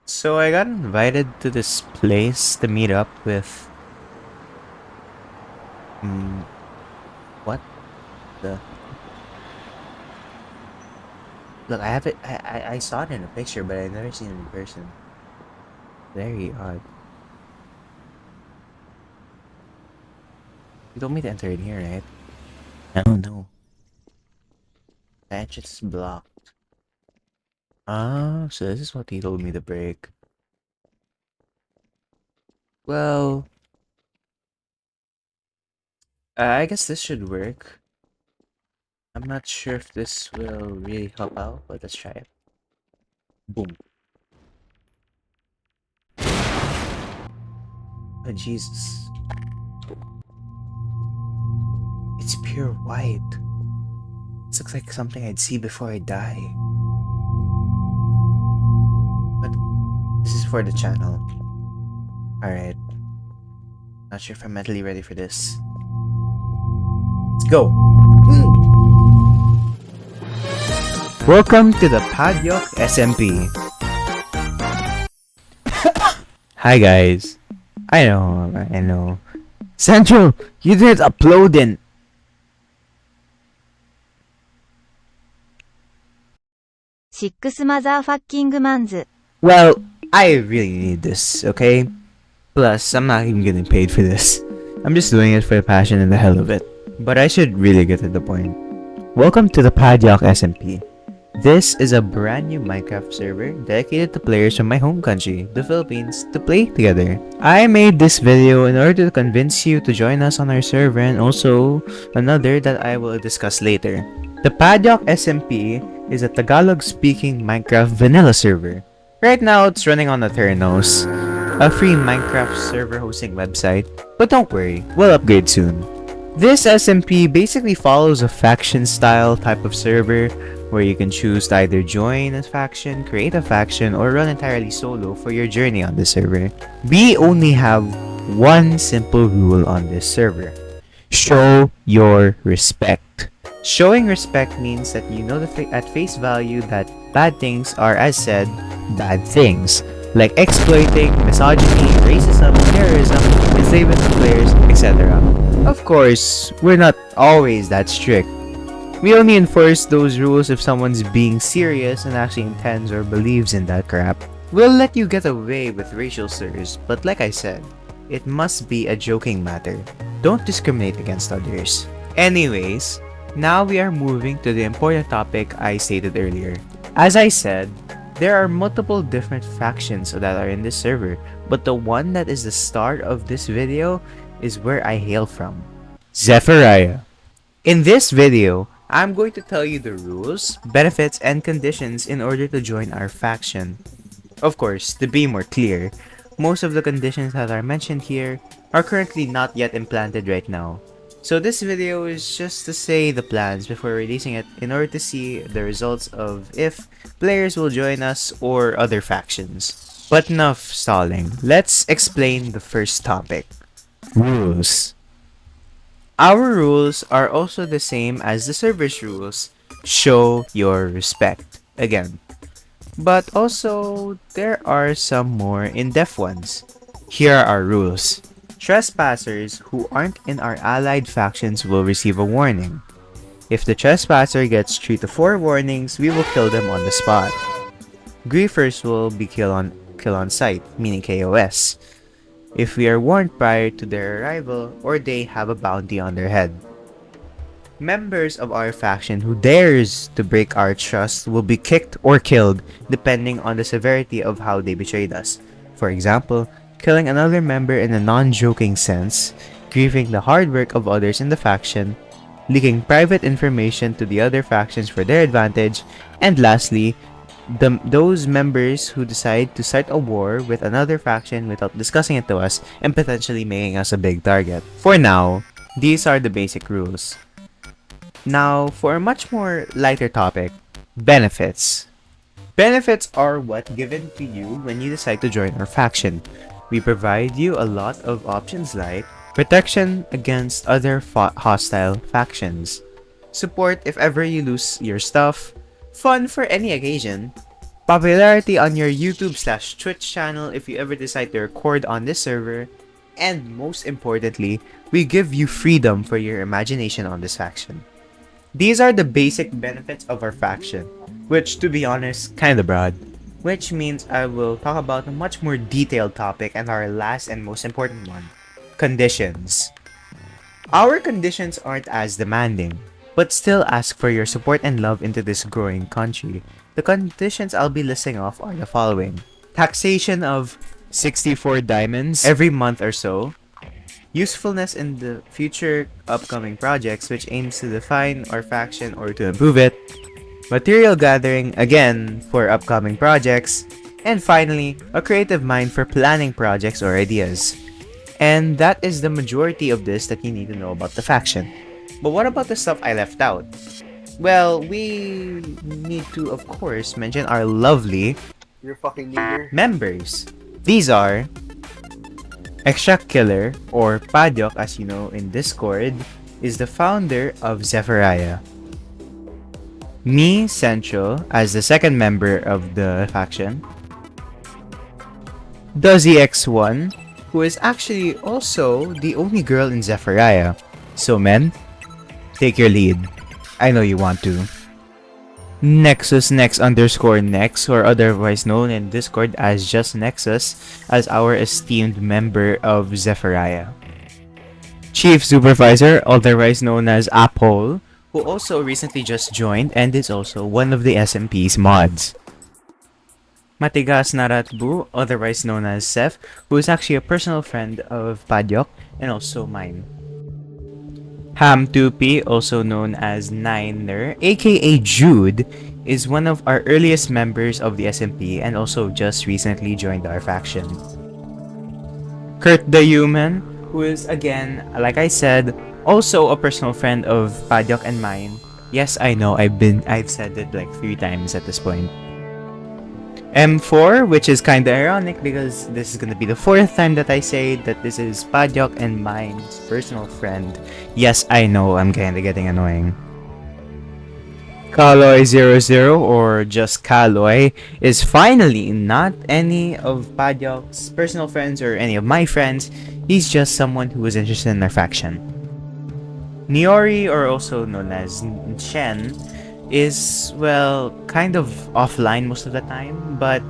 So I got invited to this place to meet up with mm, what the look. I have it. I saw it in a picture, but I've never seen it in person. Very odd. You told me to enter in here, right? Oh no, the entrance is blocked. Ah, so this is what he told me to break. Well, I guess this should work. I'm not sure if this will really help out, but let's try it. Boom. Oh, Jesus. It's pure white. This looks like something I'd see before I die. But this is for the channel. Alright. Not sure if I'm mentally ready for this. Let's go! Welcome to the Padyok SMP. Hi guys. I know. Central, you didn't upload in. Six motherfucking months. Well, I really need this, okay? Plus, I'm not even getting paid for this. I'm just doing it for the passion and the hell of it. But I should really get to the point. Welcome to the Padyok SMP. This is a brand new Minecraft server dedicated to players from my home country, the Philippines, to play together. I made this video in order to convince you to join us on our server and also another that I will discuss later. The Padyok SMP is a Tagalog-speaking Minecraft vanilla server. Right now, it's running on the Theranos, a free Minecraft server hosting website, but don't worry, we'll upgrade soon. This SMP basically follows a faction-style type of server where you can choose to either join a faction, create a faction, or run entirely solo for your journey on the server. We only have one simple rule on this server. Show your respect. Showing respect means that you know at face value that bad things are, as said, bad things, like exploiting, misogyny, racism, terrorism, enslavement of players, etc. Of course, we're not always that strict. We only enforce those rules if someone's being serious and actually intends or believes in that crap. We'll let you get away with racial slurs, but like I said, it must be a joking matter. Don't discriminate against others. Anyways, now we are moving to the important topic I stated earlier. As I said, there are multiple different factions that are in this server, but the one that is the start of this video is where I hail from. Terraria. In this video, I'm going to tell you the rules, benefits, and conditions in order to join our faction. Of course, to be more clear, most of the conditions that are mentioned here are currently not yet implanted right now. So this video is just to say the plans before releasing it in order to see the results of if players will join us or other factions. But enough stalling, let's explain the first topic. Rules. Our rules are also the same as the server's rules. Show your respect. Again. But also, there are some more in-depth ones. Here are our rules. Trespassers who aren't in our allied factions will receive a warning. If the trespasser gets 3 to 4 warnings, we will kill them on the spot. Griefers will be kill on sight, meaning KOS, if we are warned prior to their arrival or they have a bounty on their head. Members of our faction who dares to break our trust will be kicked or killed depending on the severity of how they betrayed us. For example, killing another member in a non-joking sense, grieving the hard work of others in the faction, leaking private information to the other factions for their advantage, and lastly, those members who decide to start a war with another faction without discussing it to us and potentially making us a big target. For now, these are the basic rules. Now, for a much more lighter topic, benefits. Benefits are what given to you when you decide to join our faction. We provide you a lot of options like protection against other hostile factions, support if ever you lose your stuff, fun for any occasion, popularity on your YouTube/Twitch channel if you ever decide to record on this server, and most importantly, we give you freedom for your imagination on this faction. These are the basic benefits of our faction, which to be honest, kinda broad. Which means I will talk about a much more detailed topic and our last and most important one, conditions. Our conditions aren't as demanding, but still ask for your support and love into this growing country. The conditions I'll be listing off are the following. Taxation of 64 diamonds every month or so. Usefulness in the future upcoming projects which aims to define our faction or to improve it. Material gathering, again, for upcoming projects. And finally, a creative mind for planning projects or ideas. And that is the majority of this that you need to know about the faction. But what about the stuff I left out? Well, we need to, of course, mention our lovely members. These are Extra Killer, or Padyok as you know in Discord, is the founder of Terraria. Me, Central, as the second member of the faction. DozzyX1, who is actually also the only girl in Terraria. So men, take your lead. I know you want to. Nexus Nex underscore Nex, or otherwise known in Discord as just Nexus, as our esteemed member of Terraria. Chief Supervisor, otherwise known as Apple, who also recently just joined and is also one of the SMP's mods. Matigas Naratbu, otherwise known as Seth, who is actually a personal friend of Padyok and also mine. Ham2P, also known as Niner, aka Jude, is one of our earliest members of the SMP and also just recently joined our faction. Kurt the Human, who is again, like I said, also a personal friend of Padyok and mine. Yes, I know, I've said it like 3 times at this point. M4, which is kinda ironic because this is gonna be the 4th time that I say that this is Padyok and mine's personal friend. Yes, I know, I'm kinda getting annoying. Kaloy00, or just Kaloy, is finally not any of Padyok's personal friends or any of my friends. He's just someone who was interested in our faction. Niori, or also known as Shen, is, well, kind of offline most of the time, but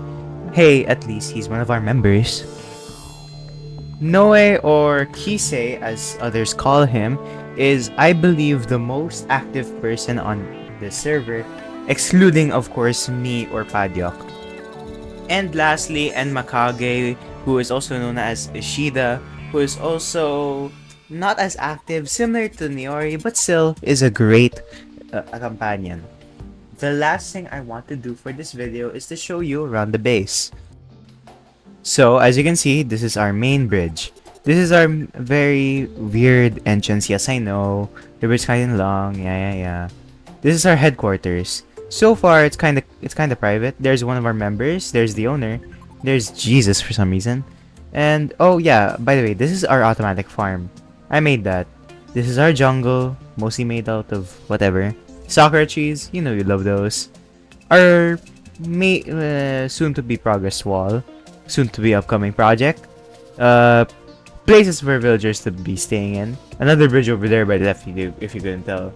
hey, at least he's one of our members. Noe, or Kisei as others call him, is, I believe, the most active person on the server, excluding of course me or Padyok. And lastly, Enmakage, who is also known as Ishida, who is also not as active, similar to Niori, but still is a great a companion. The last thing I want to do for this video is to show you around the base. So as you can see, this is our main bridge. This is our very weird entrance. Yes, I know. The bridge kind of long. Yeah. This is our headquarters. So far, it's kind of private. There's one of our members. There's the owner. There's Jesus for some reason. And oh yeah, by the way, this is our automatic farm. I made that. This is our jungle, mostly made out of whatever. Sakura trees, you know you love those. Our soon-to-be progress wall, soon-to-be upcoming project. Places for villagers to be staying in. Another bridge over there by the left, if you couldn't tell.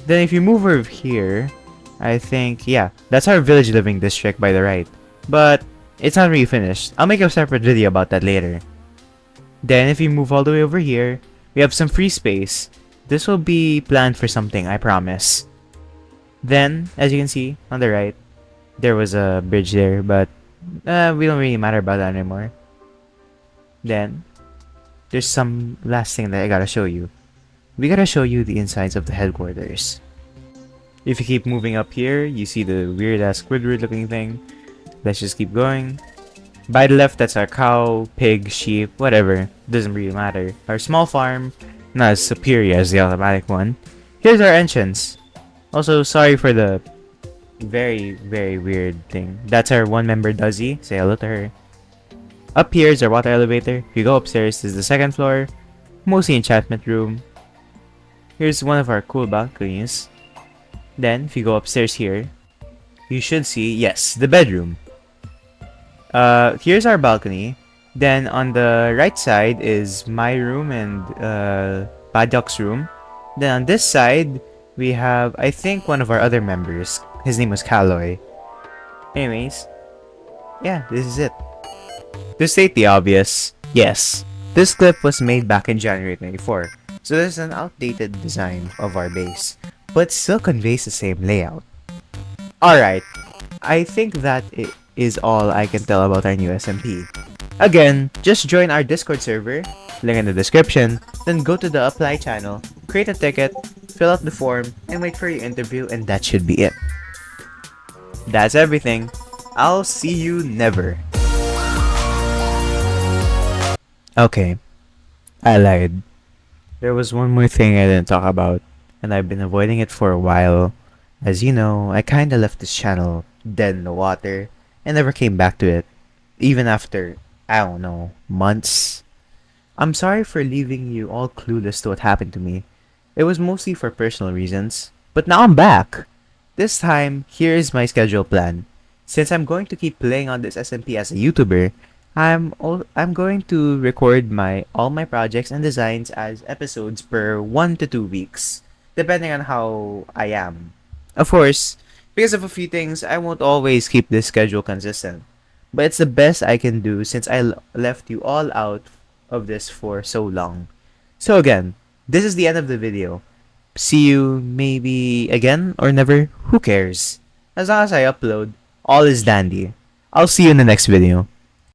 Then if you move over here, I think, yeah, that's our village living district by the right. But it's not really finished. I'll make a separate video about that later. Then if you move all the way over here, we have some free space. This will be planned for something, I promise. Then, as you can see, on the right, there was a bridge there, but we don't really matter about that anymore. Then, there's some last thing that I gotta show you. We gotta show you the insides of the headquarters. If you keep moving up here, you see the weird-ass Squidward looking thing. Let's just keep going. By the left, that's our cow, pig, sheep, whatever. Doesn't really matter. Our small farm, not as superior as the automatic one. Here's our entrance. Also, sorry for the very, very weird thing. That's our one member Duzzy. Say hello to her. Up here is our water elevator. If you go upstairs, this is the 2nd floor. Mostly enchantment room. Here's one of our cool balconies. Then, if you go upstairs here, you should see, yes, the bedroom. Here's our balcony. Then on the right side is my room and Padyok's room. Then on this side, we have, I think, one of our other members. His name was Kaloy. Anyways, yeah, this is it. To state the obvious, yes, this clip was made back in January 24, so there's an outdated design of our base, but still conveys the same layout. Alright, I think that is all I can tell about our new SMP. Again, just join our Discord server, link in the description, then go to the apply channel, create a ticket, fill out the form, and wait for your interview, and that should be it. That's everything. I'll see you never. Okay, I lied. There was one more thing I didn't talk about, and I've been avoiding it for a while. As you know, I kinda left this channel dead in the water and never came back to it, even after, I don't know, months. I'm sorry for leaving you all clueless to what happened to me. It was mostly for personal reasons, but now I'm back. This time, here is my schedule plan. Since I'm going to keep playing on this SMP as a YouTuber, I'm going to record all my projects and designs as episodes per 1 to 2 weeks, depending on how I am. Of course, because of a few things, I won't always keep this schedule consistent. But it's the best I can do since I left you all out of this for so long. So again, this is the end of the video. See you maybe again or never, who cares? As long as I upload, all is dandy. I'll see you in the next video.